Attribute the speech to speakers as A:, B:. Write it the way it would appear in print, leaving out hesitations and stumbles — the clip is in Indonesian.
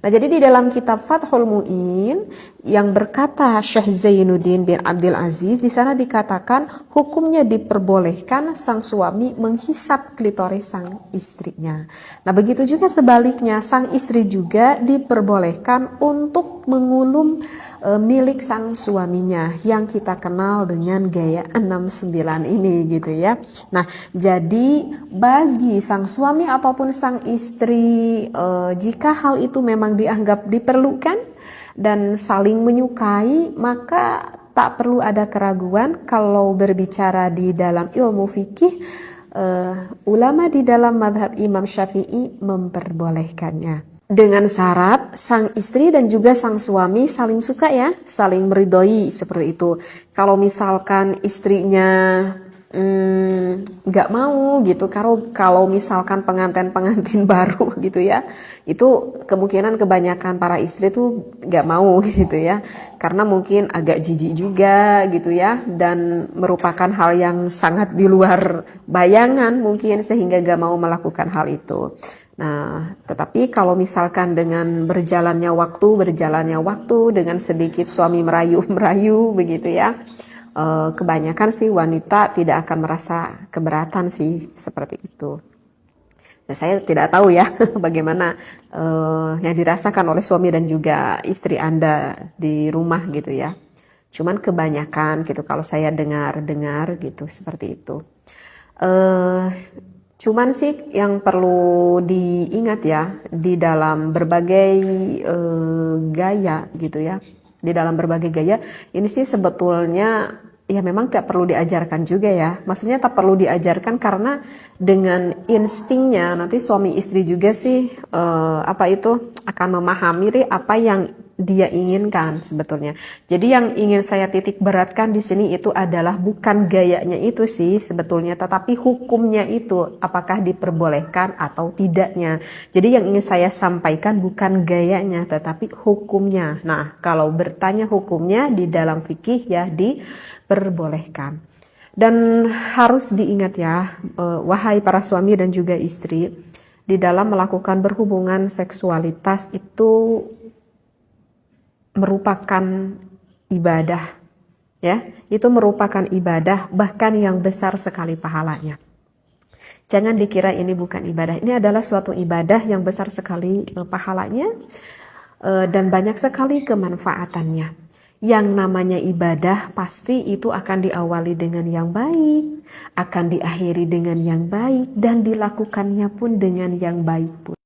A: Nah, jadi di dalam kitab Fathul Mu'in yang berkata Syekh Zainuddin bin Abdul Aziz, di sana dikatakan hukumnya diperbolehkan sang suami menghisap klitoris sang istrinya. Nah, begitu juga sebaliknya, sang istri juga diperbolehkan untuk mengulum milik sang suaminya yang kita kenal dengan gaya 69 ini gitu ya. Nah, jadi bagi sang suami ataupun sang istri jika hal itu memang dianggap diperlukan dan saling menyukai, maka tak perlu ada keraguan kalau berbicara di dalam ilmu fikih, ulama di dalam mazhab Imam Syafi'i memperbolehkannya. Dengan syarat sang istri dan juga sang suami saling suka ya, saling meridhoi seperti itu. Kalau misalkan istrinya nggak mau gitu, kalau misalkan pengantin baru gitu ya, itu kemungkinan kebanyakan para istri tuh nggak mau gitu ya, karena mungkin agak jijik juga gitu ya, dan merupakan hal yang sangat di luar bayangan mungkin, sehingga nggak mau melakukan hal itu. Nah, tetapi kalau misalkan dengan berjalannya waktu dengan sedikit suami merayu begitu ya, kebanyakan sih wanita tidak akan merasa keberatan sih seperti itu. Nah, saya tidak tahu ya bagaimana yang dirasakan oleh suami dan juga istri Anda di rumah gitu ya. Cuman kebanyakan gitu kalau saya dengar gitu seperti itu. Cuman sih yang perlu diingat ya, di dalam berbagai gaya gitu ya, di dalam berbagai gaya ini sih sebetulnya ya memang tidak perlu diajarkan juga ya. Maksudnya tak perlu diajarkan karena dengan instingnya nanti suami istri juga sih akan memahami apa yang dia inginkan sebetulnya. Jadi yang ingin saya titik beratkan di sini itu adalah bukan gayanya itu sih sebetulnya, tetapi hukumnya itu apakah diperbolehkan atau tidaknya. Jadi yang ingin saya sampaikan bukan gayanya tetapi hukumnya. Nah, kalau bertanya hukumnya di dalam fikih ya diperbolehkan. Dan harus diingat ya, wahai para suami dan juga istri, di dalam melakukan berhubungan seksualitas itu merupakan ibadah ya, itu merupakan ibadah bahkan yang besar sekali pahalanya. Jangan dikira ini bukan ibadah, ini adalah suatu ibadah yang besar sekali pahalanya dan banyak sekali kemanfaatannya. Yang namanya ibadah pasti itu akan diawali dengan yang baik, akan diakhiri dengan yang baik, dan dilakukannya pun dengan yang baik pun.